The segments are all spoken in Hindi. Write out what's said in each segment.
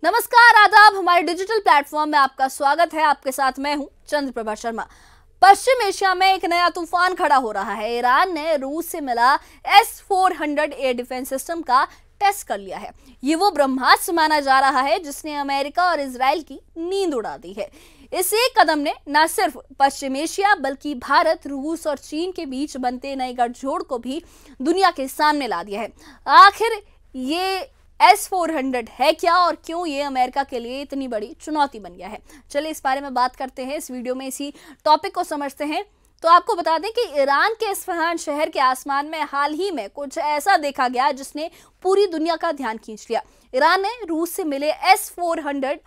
नमस्कार, आदाब। हमारे डिजिटल प्लेटफॉर्म में आपका स्वागत है। आपके साथ मैं हूं चंद्रप्रभा शर्मा। पश्चिम एशिया में एक नया तूफान खड़ा हो रहा है। ईरान ने रूस से मिला S-400 एयर डिफेंस सिस्टम का टेस्ट कर लिया है। ये वो ब्रह्मास्त्र माना जा रहा है जिसने अमेरिका और इजराइल की नींद उड़ा दी है। इस एक कदम ने न सिर्फ पश्चिम एशिया बल्कि भारत, रूस और चीन के बीच बनते नए गठजोड़ को भी दुनिया के सामने ला दिया है। आखिर ये S-400 है क्या और क्यों ये अमेरिका के लिए इतनी बड़ी चुनौती बन गया है? चलिए इस बारे में बात करते हैं। इस वीडियो में इसी टॉपिक को समझते हैं। तो आपको बता दें कि ईरान के इस्फहान शहर के आसमान में हाल ही में कुछ ऐसा देखा गया जिसने पूरी दुनिया का ध्यान खींच लिया। ईरान ने रूस से मिले S-400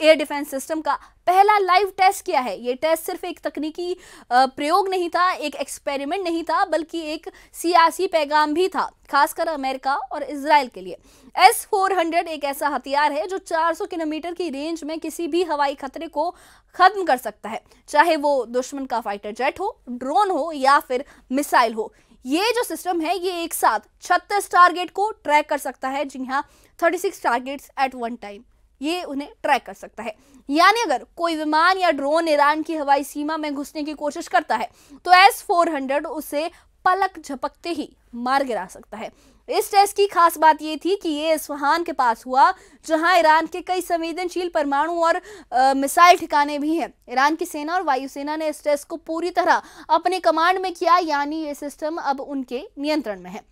एयर डिफेंस सिस्टम का पहला लाइव टेस्ट किया है। ये टेस्ट सिर्फ एक तकनीकी प्रयोग नहीं था, एक एक्सपेरिमेंट नहीं था, बल्कि एक सियासी पैगाम भी था, खासकर अमेरिका और इजराइल के लिए। S-400 एक ऐसा हथियार है जो 400 किलोमीटर की रेंज में किसी भी हवाई खतरे को खत्म कर सकता है, चाहे वो दुश्मन का फाइटर जेट हो, ड्रोन हो या फिर मिसाइल हो। ये जो सिस्टम है ये एक साथ 36 टारगेट को ट्रैक कर सकता है। जी हाँ, 36 टारगेट्स एट वन टाइम ये उन्हें ट्रैक कर सकता है। यानी अगर कोई विमान या ड्रोन ईरान की हवाई सीमा में घुसने की कोशिश करता है तो S-400 उसे पलक झपकते ही मार गिरा सकता है। इस टेस्ट की खास बात ये थी कि ये इस्फहान के पास हुआ, जहां ईरान के कई संवेदनशील परमाणु और मिसाइल ठिकाने भी हैं। ईरान की सेना और वायुसेना ने इस टेस्ट को पूरी तरह अपने कमांड में किया, यानी ये सिस्टम अब उनके नियंत्रण में है।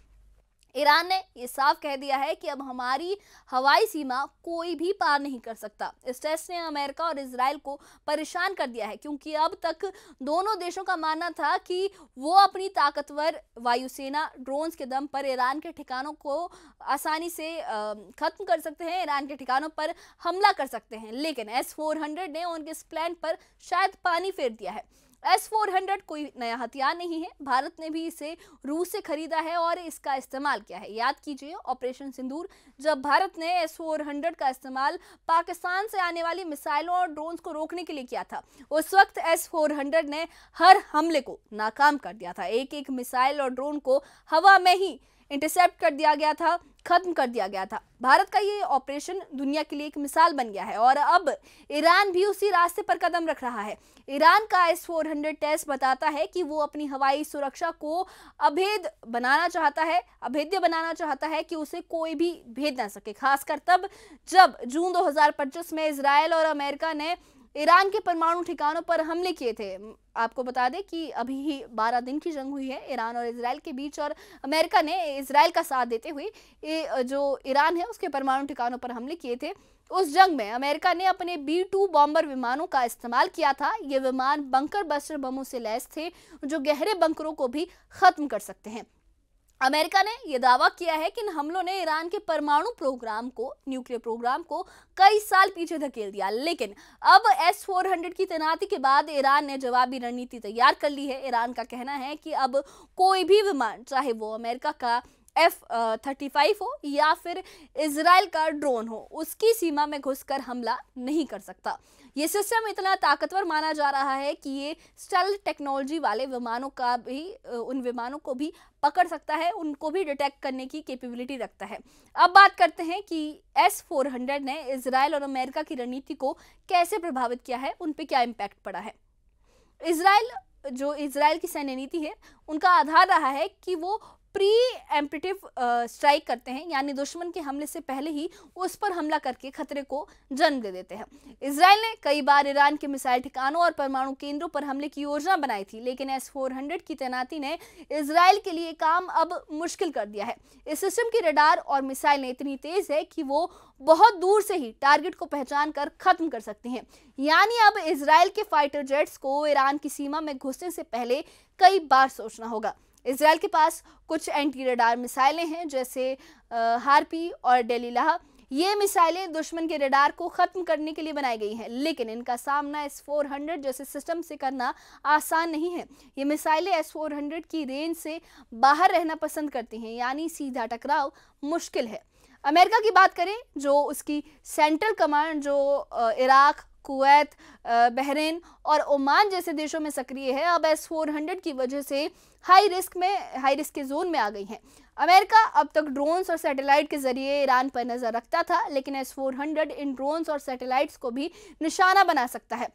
ईरान ने ये साफ कह दिया है कि अब हमारी हवाई सीमा कोई भी पार नहीं कर सकता। इस टेस्ट ने अमेरिका और इजराइल को परेशान कर दिया है, क्योंकि अब तक दोनों देशों का मानना था कि वो अपनी ताकतवर वायुसेना ड्रोन्स के दम पर ईरान के ठिकानों को आसानी से खत्म कर सकते हैं, ईरान के ठिकानों पर हमला कर सकते हैं। लेकिन S-400 ने उनके इस प्लान पर शायद पानी फेर दिया है। S-400 कोई नया हथियार नहीं है। भारत ने भी इसे रूस से खरीदा है और इसका इस्तेमाल किया है। याद कीजिए ऑपरेशन सिंदूर, जब भारत ने S-400 का इस्तेमाल पाकिस्तान से आने वाली मिसाइलों और ड्रोन्स को रोकने के लिए किया था। उस वक्त S-400 ने हर हमले को नाकाम कर दिया था। एक एक मिसाइल और ड्रोन को हवा में ही इंटरसेप्ट कर दिया गया था, खत्म कर दिया गया था। भारत का ये ऑपरेशन दुनिया के लिए एक मिसाल बन गया है और अब ईरान भी उसी रास्ते पर कदम रख रहा है। ईरान का S-400 टेस्ट बताता है कि वो अपनी हवाई सुरक्षा को अभेद्य बनाना चाहता है कि उसे कोई भी भेद ना सके, खासकर तब जब जून 2025 में इजराइल और अमेरिका ने ईरान के परमाणु ठिकानों पर हमले किए थे। आपको बता दें कि अभी ही 12 दिन की जंग हुई है ईरान और इजराइल के बीच, और अमेरिका ने इजराइल का साथ देते हुए जो ईरान है उसके परमाणु ठिकानों पर हमले किए थे। उस जंग में अमेरिका ने अपने B-2 बॉम्बर विमानों का इस्तेमाल किया था। ये विमान बंकर बस्टर बमों से लैस थे जो गहरे बंकरों को भी खत्म कर सकते हैं। अमेरिका ने यह दावा किया है कि इन हमलों ने ईरान के परमाणु प्रोग्राम को, न्यूक्लियर प्रोग्राम को कई साल पीछे धकेल दिया। लेकिन अब S-400 की तैनाती के बाद ईरान ने जवाबी रणनीति तैयार कर ली है। ईरान का कहना है कि अब कोई भी विमान, चाहे वो अमेरिका का F-35 हो या फिर इजराइल का ड्रोन हो, उसकी सीमा में घुसकर हमला नहीं कर सकता। ये सिस्टम इतना ताकतवर माना जा रहा है कि ये स्टेल्थ टेक्नोलॉजी वाले विमानों का भी, उन विमानों को भी पकड़ सकता है, उनको भी डिटेक्ट करने की कैपेबिलिटी रखता है। अब बात करते हैं कि S-400 ने इजराइल और अमेरिका की रणनीति को कैसे प्रभावित किया है, उन पे क्या इम्पैक्ट पड़ा है। इजराइल की सैन्य नीति है, उनका आधार रहा है कि वो प्री एम्प्टिव स्ट्राइक करते हैं, यानी दुश्मन के हमले से पहले ही उस पर हमला करके खतरे को जन्म दे देते हैं। इजराइल ने कई बार ईरान के मिसाइल ठिकानों और परमाणु केंद्रों पर हमले की योजना बनाई थी, लेकिन S-400 की तैनाती ने इजराइल के लिए काम अब मुश्किल कर दिया है। इस सिस्टम की रडार और मिसाइलें इतनी तेज है कि वो बहुत दूर से ही टारगेट को पहचान कर खत्म कर सकती हैं। यानी अब इजराइल के फाइटर जेट्स को ईरान की सीमा में घुसने से पहले कई बार सोचना होगा। इजराइल के पास कुछ एंटी रडार मिसाइलें हैं, जैसे हार्पी और डेलीलाह। ये मिसाइलें दुश्मन के रडार को खत्म करने के लिए बनाई गई हैं, लेकिन इनका सामना S-400 जैसे सिस्टम से करना आसान नहीं है। ये मिसाइलें S-400 की रेंज से बाहर रहना पसंद करती हैं, यानी सीधा टकराव मुश्किल है। अमेरिका की बात करें, जो उसकी सेंट्रल कमांड जो इराक, कुवैत, बहरीन और ओमान जैसे देशों में सक्रिय है, अब S-400 की वजह से हाई रिस्क के जोन में आ गई हैं। अमेरिका अब तक ड्रोन्स और सैटेलाइट के जरिए ईरान पर नजर रखता था, लेकिन S-400 इन ड्रोन्स और सैटेलाइट्स को भी निशाना बना सकता है।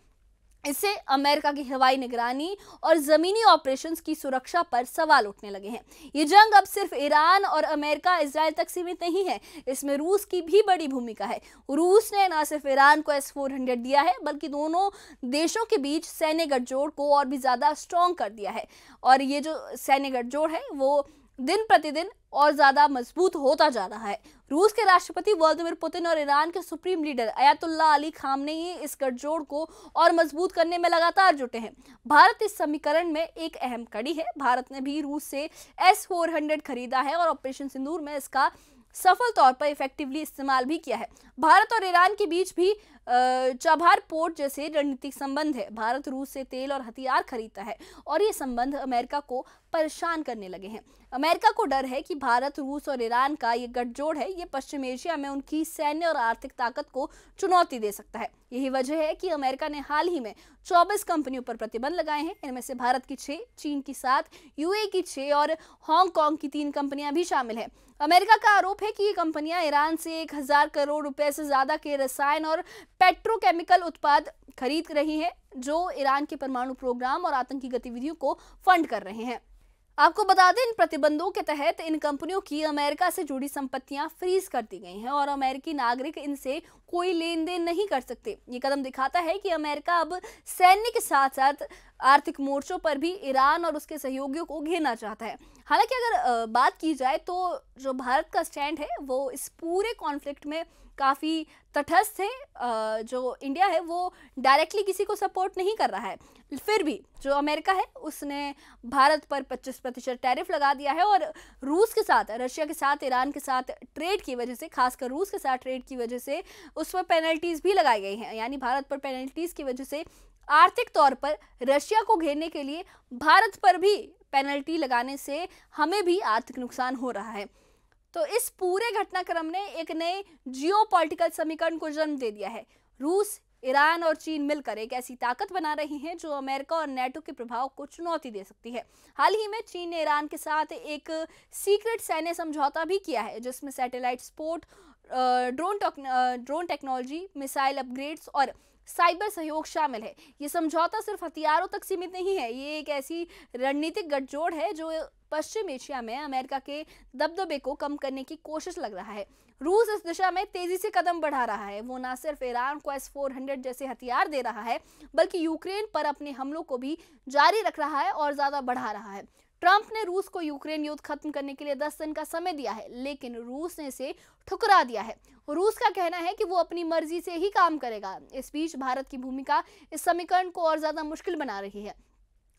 इससे अमेरिका की हवाई निगरानी और जमीनी ऑपरेशंस की सुरक्षा पर सवाल उठने लगे हैं। ये जंग अब सिर्फ ईरान और अमेरिका इजराइल तक सीमित नहीं है, इसमें रूस की भी बड़ी भूमिका है। रूस ने न सिर्फ ईरान को S-400 दिया है, बल्कि दोनों देशों के बीच सैन्य गठजोड़ को और भी ज्यादा स्ट्रॉन्ग कर दिया है। और ये जो सैन्य गठजोड़ है वो दिन प्रतिदिन और ज्यादा मजबूत होता जा रहा है। रूस के राष्ट्रपति व्लादिमीर पुतिन और ईरान के supreme leader Ayatollah Ali Khamenei इस गठजोड़ को और मजबूत करने में लगातार जुटे हैं। भारत इस समीकरण में एक अहम कड़ी है। भारत ने भी रूस से S-400 खरीदा है और ऑपरेशन सिंदूर में इसका सफल तौर पर इफेक्टिवली इस्तेमाल भी किया है। भारत और ईरान के बीच भी चाबहार पोर्ट जैसे रणनीतिक संबंध है। भारत रूस से तेल और हथियार खरीदता है और ये संबंध अमेरिका को परेशान करने लगे हैं। अमेरिका को डर है कि भारत, रूस और ईरान का ये गठजोड़ है, ये पश्चिम एशिया में उनकी सैन्य और आर्थिक ताकत को चुनौती दे सकता है। यही वजह है कि अमेरिका ने हाल ही में 24 कंपनियों पर प्रतिबंध लगाए हैं। इनमें से भारत की 6, चीन की 7, यूएई की 6 और हांगकांग की 3 कंपनियां भी शामिल हैं। अमेरिका का आरोप है कि ये कंपनियां ईरान से 1000 करोड़ रुपए से ज्यादा के रसायन और पेट्रोकेमिकल उत्पाद खरीद रही हैं, जो ईरान के परमाणु प्रोग्राम और आतंकी गतिविधियों को फंड कर रहे हैं। आपको बता दें, इन प्रतिबंधों के तहत इन कंपनियों की अमेरिका से जुड़ी संपत्तियां फ्रीज कर दी गई हैं और अमेरिकी नागरिक इनसे कोई लेन देन नहीं कर सकते। ये कदम दिखाता है कि अमेरिका अब सैन्य के साथ साथ आर्थिक मोर्चों पर भी ईरान और उसके सहयोगियों को घेरना चाहता है। हालांकि अगर बात की जाए तो जो भारत का स्टैंड है वो इस पूरे कॉन्फ्लिक्ट में काफ़ी तटस्थ है। जो इंडिया है वो डायरेक्टली किसी को सपोर्ट नहीं कर रहा है, फिर भी जो अमेरिका है उसने भारत पर 25% टैरिफ लगा दिया है और रूस के साथ, रशिया के साथ, ईरान के साथ ट्रेड की वजह से, खासकर रूस के साथ ट्रेड की वजह से उस पर पेनल्टीज भी लगाई गई हैं। यानी भारत पर पेनल्टीज की वजह से आर्थिक तौर पर रशिया को घेरने के लिए भारत पर भी पेनल्टी लगाने से हमें भी आर्थिक नुकसान हो रहा है। तो इस पूरे घटनाक्रम ने एक नए जियोपॉलिटिकल समीकरण को जन्म दे दिया है। रूस, ईरान और चीन मिलकर एक ऐसी ताकत बना रही हैं जो अमेरिका और नेटो के प्रभाव को चुनौती दे सकती है। हाल ही में चीन ने ईरान के साथ एक सीक्रेट सैन्य समझौता भी किया है, जिसमें satellite support, drone technology, missile upgrades और साइबर सहयोग शामिल है। ये समझौता सिर्फ हथियारों तक सीमित नहीं है, ये एक ऐसी रणनीतिक गठजोड़ है जो पश्चिम एशिया में अमेरिका के दबदबे को कम करने की कोशिश लग रहा है। रूस इस दिशा में तेजी से कदम बढ़ा रहा है। वो न सिर्फ ईरान को S-400 जैसे हथियार दे रहा है, बल्कि यूक्रेन पर अपने हमलों को भी जारी रख रहा है और ज्यादा बढ़ा रहा है। ट्रंप ने रूस को यूक्रेन युद्ध खत्म करने के लिए 10 दिन का समय दिया है, लेकिन रूस ने इसे ठुकरा दिया है। रूस का कहना है कि वो अपनी मर्जी से ही काम करेगा। इस बीच भारत की भूमिका इस समीकरण को और ज्यादा मुश्किल बना रही है।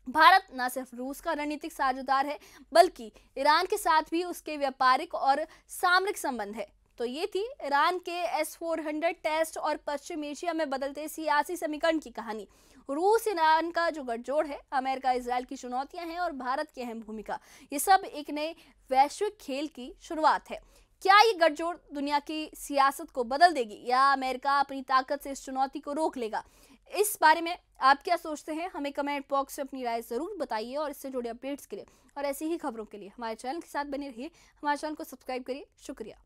भारत न सिर्फ रूस का रणनीतिक साझेदार है, बल्कि ईरान के साथ भी उसके व्यापारिक और सामरिक संबंध है। तो ये थी ईरान के S-400 टेस्ट और पश्चिम एशिया में बदलते सियासी समीकरण की कहानी। रूस ईरान का जो गठजोड़ है, अमेरिका इजराइल की चुनौतियां हैं और भारत की अहम भूमिका, ये सब एक नए वैश्विक खेल की शुरुआत है। क्या ये गठजोड़ दुनिया की सियासत को बदल देगी या अमेरिका अपनी ताकत से इस चुनौती को रोक लेगा? इस बारे में आप क्या सोचते हैं? हमें कमेंट बॉक्स में अपनी राय जरूर बताइए और इससे जुड़े अपडेट्स के लिए और ऐसी ही खबरों के लिए हमारे चैनल के साथ बने रहिए। हमारे चैनल को सब्सक्राइब करिए। शुक्रिया।